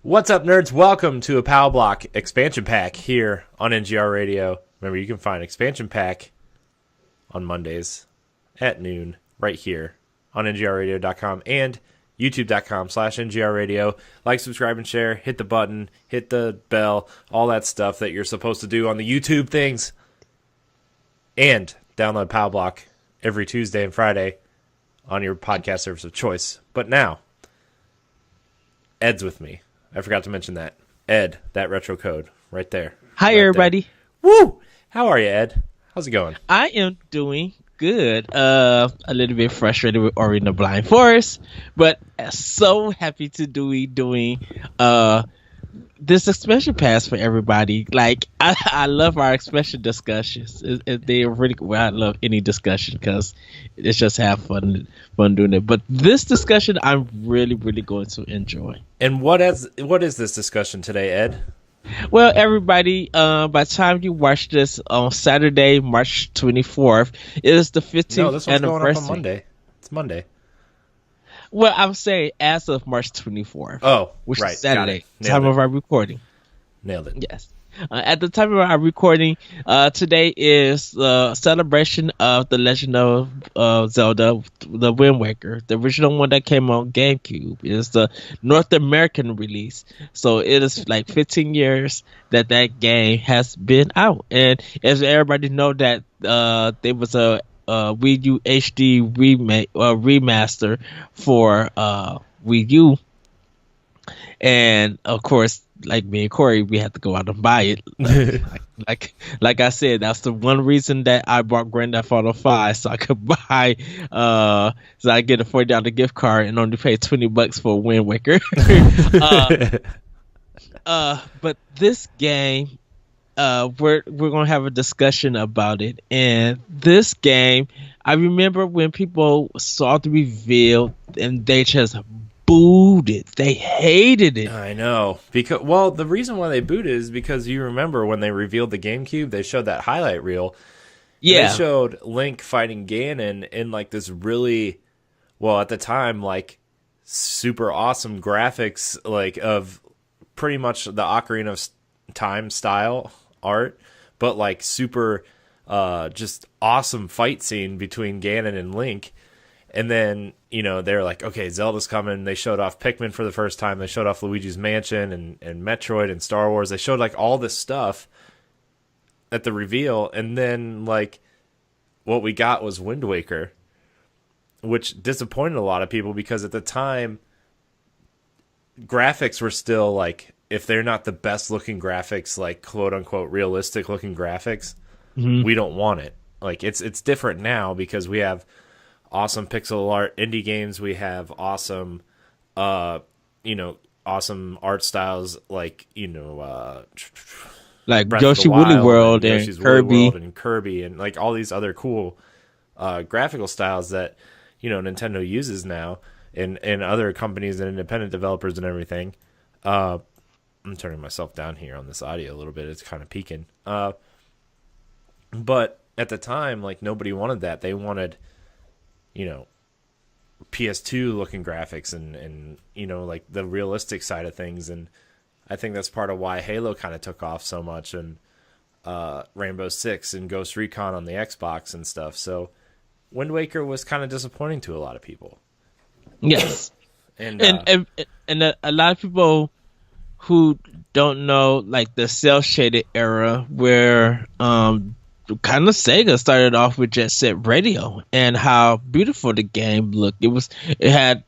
What's up, nerds? Welcome to a Power Block expansion pack here on NGR Radio. Remember, you can find expansion pack on Mondays at noon right here on ngrradio.com and youtube.com/ngrradio. Like, subscribe, and share. Hit the button, hit the bell, all that stuff that you're supposed to do on the YouTube things. And download Power Block every Tuesday and Friday on your podcast service of choice. But now, Ed's with me. I forgot to mention that. Ed, that retro code right there. Hi, right everybody. There. Woo! How are you, Ed? How's it going? I am doing good. A little bit frustrated with Ori and the Blind Forest, but so happy to doing this expansion pass for everybody. Like, I love our expansion discussions. They're really well. I love any discussion because it's just have fun doing it. But this discussion, I'm really going to enjoy. And what is this discussion today, Ed? Well, everybody, by the time you watch this on Saturday, March 24th, it is the 15th No, this one's anniversary. going up on Monday. It's Monday. Well, I'm saying as of March 24th. Oh, which right. is Saturday, time of our recording. Nailed it. Yes. At the time of our recording, today is the celebration of the Legend of Zelda, the Wind Waker. The original one that came on GameCube is the North American release. So it is like 15 years that game has been out. And as everybody know that there was a Wii U HD remaster for Wii U. And of course, like me and Corey, we had to go out and buy it. Like I said, that's the one reason that I bought Grand Theft Auto 5, so I could buy, so I get a $40 gift card and only pay $20 for Wind Waker. But this game, we're gonna have a discussion about it. And this game, I remember when people saw the reveal and they just booed it. They hated it. I know. Because the reason why they booed it is because you remember when they revealed the GameCube, they showed that highlight reel. Yeah. They showed Link fighting Ganon in like this really, well, at the time, like super awesome graphics, like of pretty much the Ocarina of Time style art, but like super just awesome fight scene between Ganon and Link. And then, they're like, okay, Zelda's coming. They showed off Pikmin for the first time. They showed off Luigi's Mansion and Metroid and Star Wars. They showed like all this stuff at the reveal. And then like what we got was Wind Waker, which disappointed a lot of people because at the time graphics were still like, if they're not the best looking graphics, like quote unquote realistic looking graphics, we don't want it. Like it's different now because we have awesome pixel art indie games. We have awesome, awesome art styles like Yoshi Woolly World and Kirby and like all these other cool graphical styles that Nintendo uses now and other companies and independent developers and everything. I'm turning myself down here on this audio a little bit. It's kind of peaking. But at the time, like nobody wanted that. They wanted PS2 looking graphics and like the realistic side of things. And I think that's part of why Halo kind of took off so much and Rainbow Six and Ghost Recon on the Xbox and stuff. So Wind Waker was kind of disappointing to a lot of people. Yes. and a lot of people who don't know like the cel shaded era where kind of Sega started off with Jet Set Radio and how beautiful the game looked. It had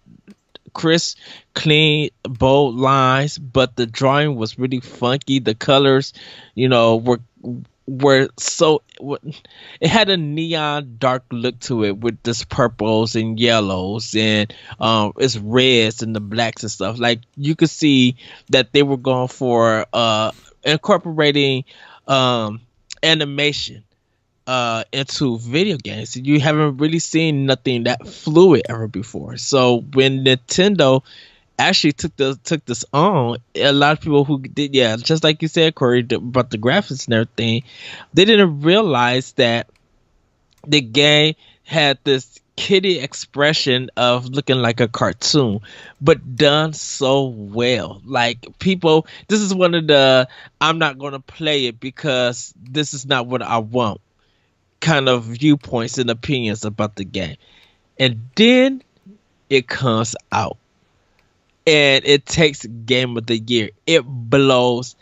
crisp, clean, bold lines, but the drawing was really funky. The colors, were so it had a neon dark look to it with this purples and yellows and it's reds and the blacks and stuff. Like you could see that they were going for incorporating animation into video games. You haven't really seen nothing that fluid ever before. So when Nintendo actually took this on, a lot of people who did, just like you said, Corey, about the graphics and everything, they didn't realize that the game had this kitty expression of looking like a cartoon, but done so well. Like people, this is one of the I'm not going to play it because this is not what I want kind of viewpoints and opinions about the game. And then it comes out and it takes Game of the Year. It blows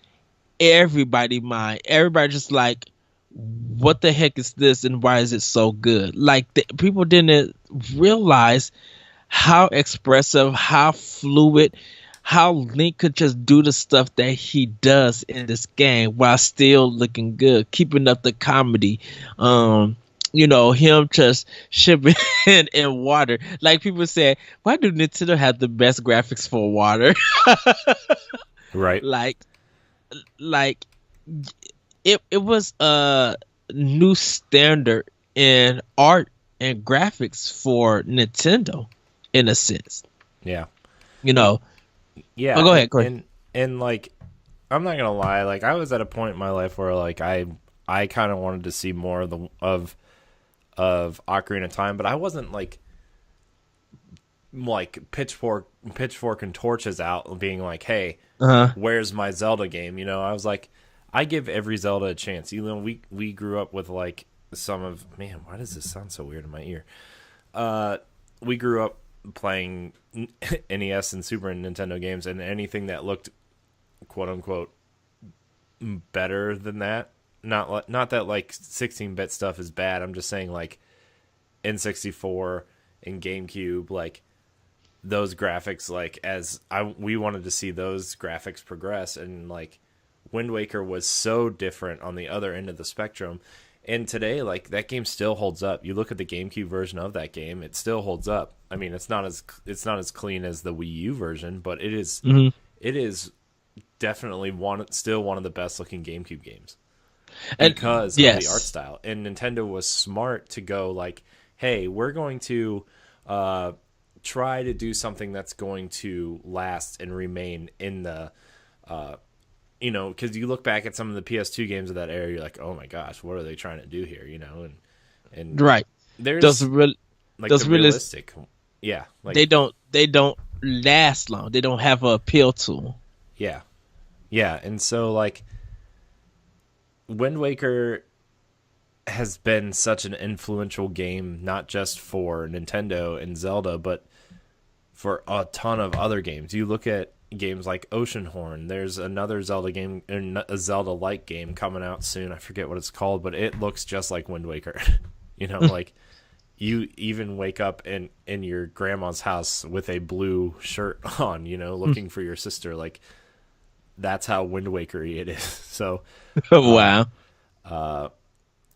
everybody's mind. Everybody just like, what the heck is this and why is it so good? Like people didn't realize how expressive, how fluid, how Link could just do the stuff that he does in this game while still looking good, keeping up the comedy. Him just shipping in water. Like people say, why do Nintendo have the best graphics for water? Right. Like it was a new standard in art and graphics for Nintendo in a sense. Yeah. Yeah. Oh, go ahead. And like, I'm not gonna lie, like I was at a point in my life where like I kind of wanted to see more of Ocarina of Time, but I wasn't like pitchfork and torches out being like, hey, where's my Zelda game? I was like, I give every Zelda a chance. We grew up with like some of, man, why does this sound so weird in my ear? We grew up playing NES and Super Nintendo games, and anything that looked quote unquote better than that. Not that like 16-bit stuff is bad. I'm just saying like N64 and GameCube, like those graphics, like we wanted to see those graphics progress, and like Wind Waker was so different on the other end of the spectrum. And today, like that game still holds up. You look at the GameCube version of that game; it still holds up. I mean, it's not as clean as the Wii U version, but it is. Mm-hmm. It is definitely still one of the best looking GameCube games because of the art style. And Nintendo was smart to go like, "Hey, we're going to try to do something that's going to last and remain in the." Because you look back at some of the PS2 games of that era, you're like, oh my gosh, what are they trying to do here? And right. There's realistic, yeah. Like they don't last long. They don't have an appeal to them. Yeah, yeah. And so like, Wind Waker has been such an influential game, not just for Nintendo and Zelda, but for a ton of other games. You look at games like Oceanhorn. There's another Zelda game, a Zelda-like game coming out soon. I forget what it's called, but it looks just like Wind Waker. Like you even wake up in your grandma's house with a blue shirt on, looking for your sister. Like that's how Wind Waker-y it is. So, wow.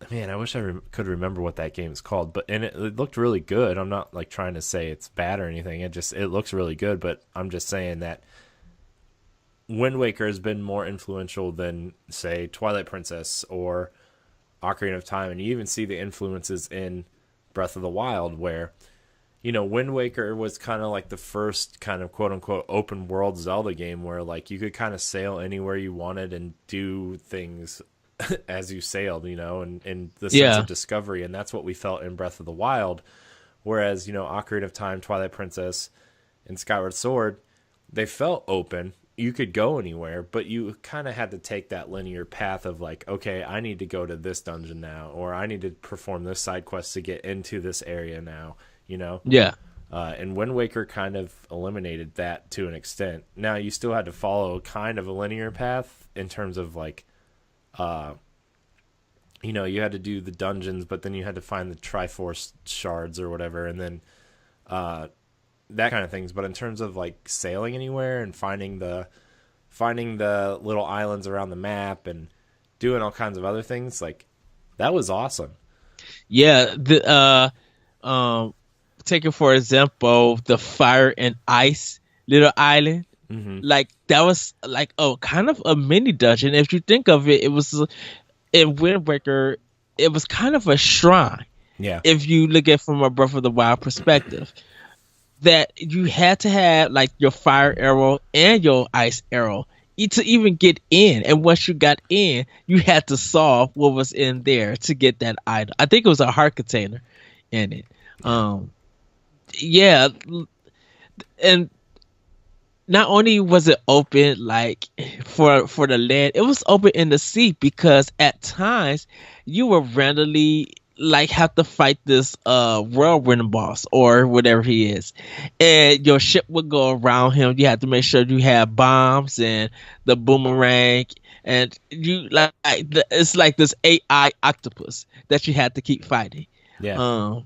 Man, I wish I could remember what that game is called, and it looked really good. I'm not like trying to say it's bad or anything. It looks really good, but I'm just saying that Wind Waker has been more influential than, say, Twilight Princess or Ocarina of Time, and you even see the influences in Breath of the Wild, where Wind Waker was kind of like the first kind of quote unquote open world Zelda game where like you could kind of sail anywhere you wanted and do things as you sailed, and the sense of discovery. And that's what we felt in Breath of the Wild. Whereas, Ocarina of Time, Twilight Princess, and Skyward Sword, they felt open. You could go anywhere, but you kind of had to take that linear path of like, okay, I need to go to this dungeon now, or I need to perform this side quest to get into this area now, Yeah. And Wind Waker kind of eliminated that to an extent. Now, you still had to follow kind of a linear path in terms of like, you had to do the dungeons, but then you had to find the Triforce shards or whatever, and then that kind of things. But in terms of like sailing anywhere and finding the little islands around the map and doing all kinds of other things, like that was awesome. Yeah, taking for example the fire and ice little island. Mm-hmm. Like that was like kind of a mini dungeon. If you think of it, it was in Wind Waker. It was kind of a shrine. Yeah. If you look at it from a Breath of the Wild perspective, that you had to have like your fire arrow and your ice arrow to even get in. And once you got in, you had to solve what was in there to get that item. I think it was a heart container. in it. Yeah, and not only was it open like for the land, it was open in the sea because at times you were randomly like have to fight this whirlwind boss or whatever he is, and your ship would go around him. You have to make sure you have bombs and the boomerang, and you it's like this AI octopus that you had to keep fighting. Yeah.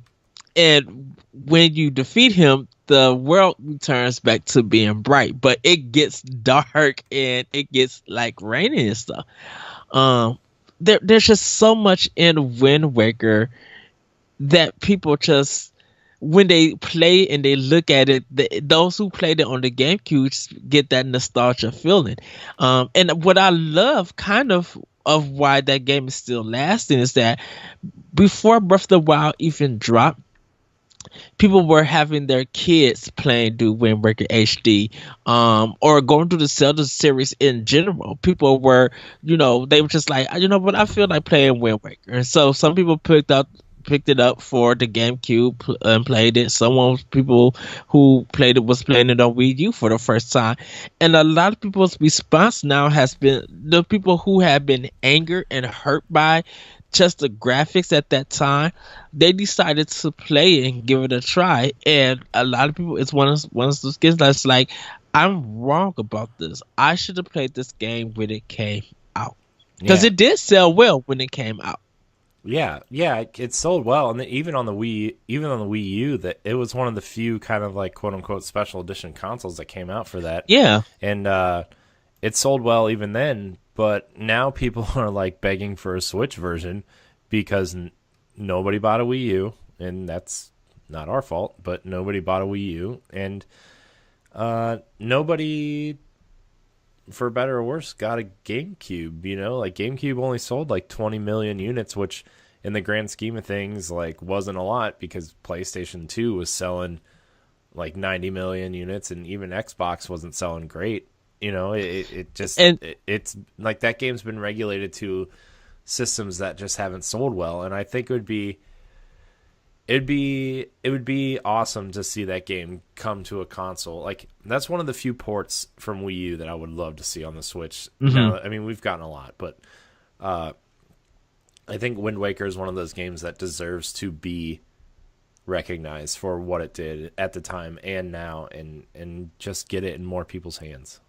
And when you defeat him, the world returns back to being bright, but it gets dark and it gets like rainy and stuff. There's just so much in Wind Waker that people just, when they play and they look at it, those who played it on the GameCube just get that nostalgia feeling. And what I love kind of why that game is still lasting is that before Breath of the Wild even dropped, people were having their kids playing through Wind Waker HD, or going through the Zelda series in general. People were, they were just like, what, I feel like playing Wind Waker. And so some people picked it up for the GameCube and played it. People who played it was playing it on Wii U for the first time. And a lot of people's response now has been, the people who have been angered and hurt by just the graphics at that time, they decided to play it and give it a try. And a lot of people, it's one of those kids that's like, I'm wrong about this. I should have played this game when it came out, because it did sell well when it came out. Yeah, it sold well, and even on the Wii U, that it was one of the few kind of like quote unquote special edition consoles that came out for that. Yeah, and it sold well even then. But now people are like begging for a Switch version because nobody bought a Wii U, and that's not our fault. But nobody bought a Wii U, and nobody, for better or worse, got a GameCube. Like GameCube only sold like 20 million units, which in the grand scheme of things like wasn't a lot, because PlayStation 2 was selling like 90 million units, and even Xbox wasn't selling great. It's like that game's been regulated to systems that just haven't sold well, and I think it would be awesome to see that game come to a console. Like, that's one of the few ports from Wii U that I would love to see on the Switch. Mm-hmm. Now, I mean, we've gotten a lot, but I think Wind Waker is one of those games that deserves to be recognized for what it did at the time and now, and just get it in more people's hands.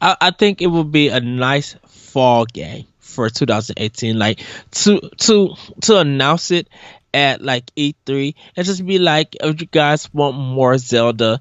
I think it would be a nice fall game for 2018, like to announce it at like E3 and just be like, if you guys want more Zelda,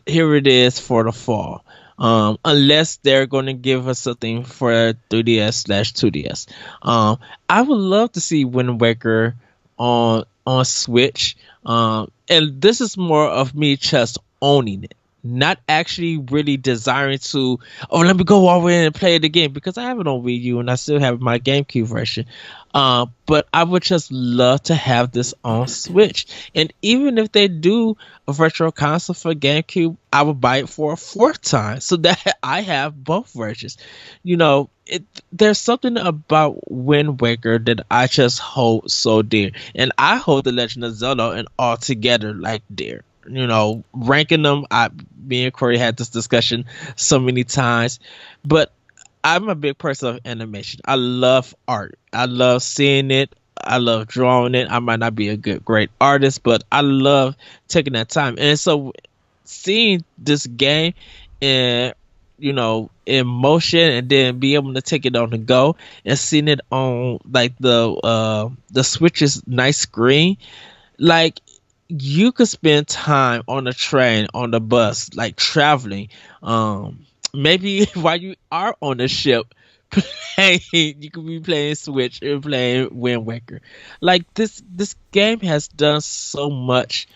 here it is for the fall. Unless they're going to give us something for 3DS/2DS. I would love to see Wind Waker on Switch. And this is more of me just owning it, not actually really desiring to, let me go all the way and play it again, because I have it on Wii U and I still have my GameCube version. But I would just love to have this on Switch. And even if they do a virtual console for GameCube, I would buy it for a fourth time so that I have both versions. There's something about Wind Waker that I just hold so dear. And I hold The Legend of Zelda and altogether like dear. Ranking them, me and Corey had this discussion so many times, but I'm a big person of animation. I love art. I love seeing it. I love drawing it. I might not be a great artist, but I love taking that time. And so seeing this game in motion, and then be able to take it on the go and seeing it on like the Switch's nice screen, like, you could spend time on the train, on the bus, like traveling. Maybe while you are on the ship playing, you could be playing Switch and playing Wind Waker. Like, this game has done so much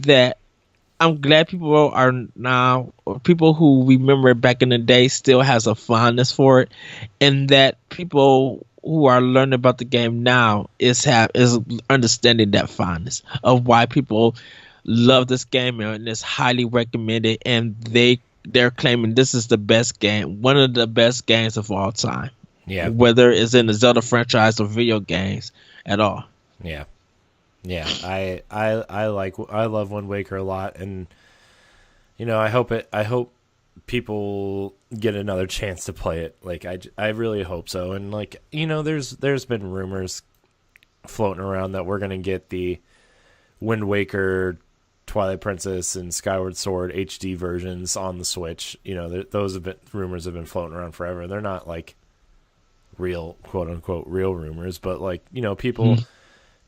that I'm glad people are now, or people who remember back in the day still has a fondness for it, and that people who are learning about the game now is understanding that fondness of why people love this game, and it's highly recommended, and they're claiming this is the best game, one of the best games of all time. Yeah. Whether it's in the Zelda franchise or video games at all. Yeah. Yeah, I love Wind Waker a lot, and I hope people get another chance to play it. Like I really hope so. And like there's been rumors floating around that we're gonna get the Wind Waker, Twilight Princess, and Skyward Sword HD versions on the Switch. Those rumors have been floating around forever. They're not like real, quote unquote, real rumors, but like people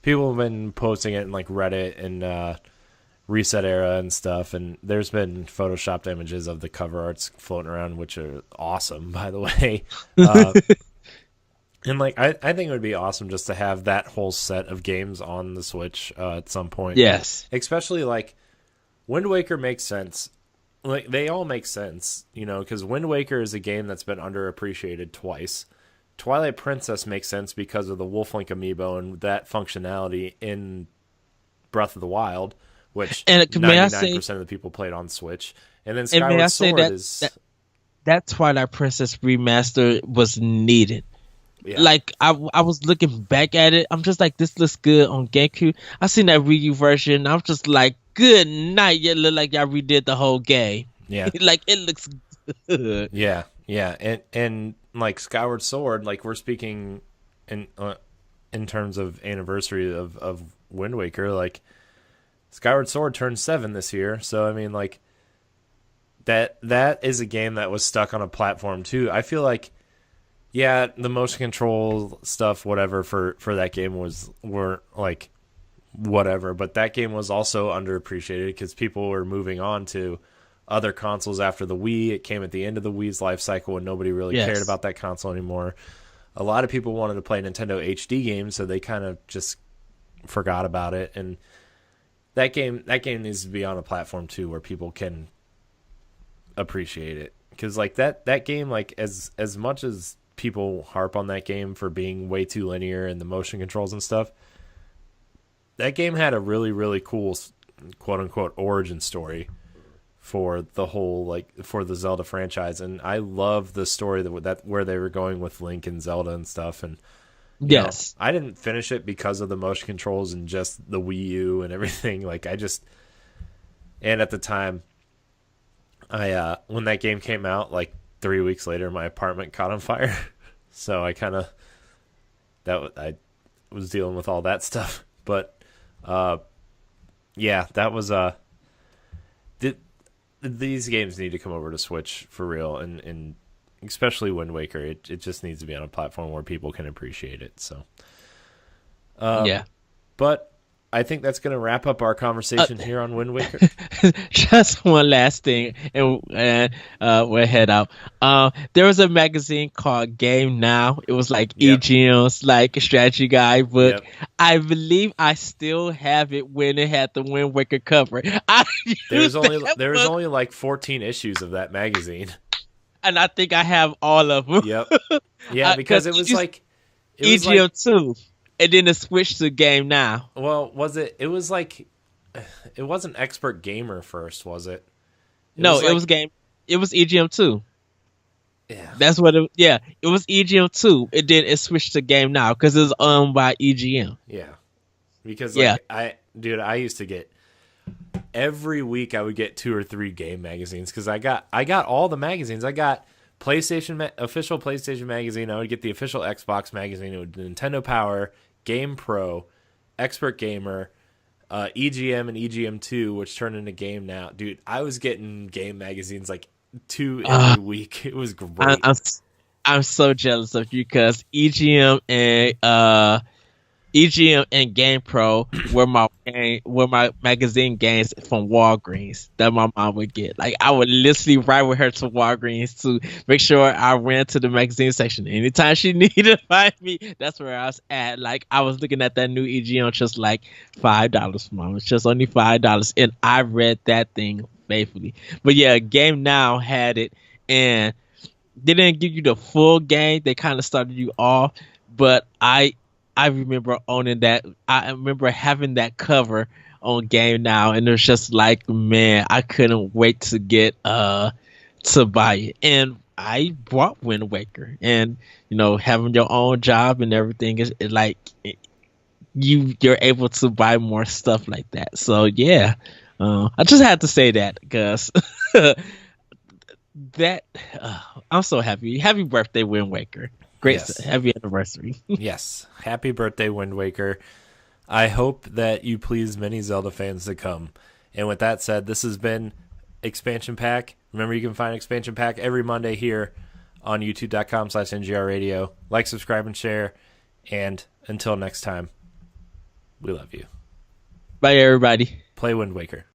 have been posting it in like Reddit and Reset Era and stuff, and there's been photoshopped images of the cover arts floating around, which are awesome, by the way. And like I think it would be awesome just to have that whole set of games on the Switch at some point. Yes, especially like Wind Waker makes sense. Like they all make sense, because Wind Waker is a game that's been underappreciated twice. Twilight Princess makes sense because of the Wolf Link amiibo and that functionality in Breath of the Wild, which 99% of the people played on Switch. And then Skyward Sword that Twilight Princess remaster was needed. Yeah. Like I was looking back at it, I'm just like, this looks good on GameCube. I seen that Wii U version, I'm just like, good night. It look like y'all redid the whole game. Yeah, like it looks good. Yeah, and like Skyward Sword, like we're speaking in terms of anniversary of Wind Waker. Like Skyward Sword turned 7 this year, so I mean, like that is a game that was stuck on a platform too. I feel like. Yeah, the motion control stuff, whatever, for that game weren't like whatever, but that game was also underappreciated because people were moving on to other consoles after the Wii. It came at the end of the Wii's life cycle and nobody really cared about that console anymore. A lot of people wanted to play Nintendo HD games, so they kind of just forgot about it. And that game needs to be on a platform too where people can appreciate it. Because like that game, like as much as people harp on that game for being way too linear and the motion controls and stuff, that game had a really, really cool quote unquote origin story for the whole, like, for the Zelda franchise. And I love the story that where they were going with Link and Zelda and stuff. And yes, I didn't finish it because of the motion controls and just the Wii U and everything. Like and at the time when that game came out, like 3 weeks later, my apartment caught on fire. So I I was dealing with all that stuff. But yeah, that was these games need to come over to Switch for real, and especially Wind Waker. It just needs to be on a platform where people can appreciate it. So yeah, but I think that's going to wrap up our conversation here on Wind Waker. Just one last thing, and we'll head out. There was a magazine called Game Now. It was like EGM's like strategy guide book. Yep. I believe I still have it when it had the Wind Waker cover. There was only like 14 issues of that magazine, and I think I have all of them. Yep. Yeah, because it was like EGM 2. And then it switched to Game Now. Well, it was like, it wasn't Expert Gamer first, was it? It was EGM 2. Yeah. That's what it was EGM 2. And then it switched to Game Now because it was owned by EGM. Yeah. Because I used to get, every week I would get 2 or 3 game magazines because I got all the magazines. I got official PlayStation magazine. I would get the official Xbox magazine. It would be Nintendo Power, Game Pro, Expert Gamer, EGM, and EGM2, which turned into Game Now. Dude, I was getting game magazines like 2 every week. It was great. I'm so jealous of you because EGM and Game Pro were my magazine games from Walgreens that my mom would get. Like I would literally ride with her to Walgreens to make sure I ran to the magazine section. Anytime she needed to find me, that's where I was at. Like I was looking at that new EGM just like $5, Mom. It's just only $5, and I read that thing faithfully. But yeah, Game Now had it, and they didn't give you the full game. They kind of started you off, but I remember owning that. I remember having that cover on Game Now, and it was just like, man, I couldn't wait to get to buy it. And I bought Wind Waker, and having your own job and everything is like you're able to buy more stuff like that. So yeah, I just had to say that because that I'm so happy. Happy birthday, Wind Waker. Great, Yes. happy anniversary. Yes. Happy birthday, Wind Waker. I hope that you please many Zelda fans to come. And with that said, this has been Expansion Pack. Remember, you can find Expansion Pack every Monday here on youtube.com/NGR Radio. Like, subscribe, and share. And until next time, we love you. Bye, everybody. Play Wind Waker.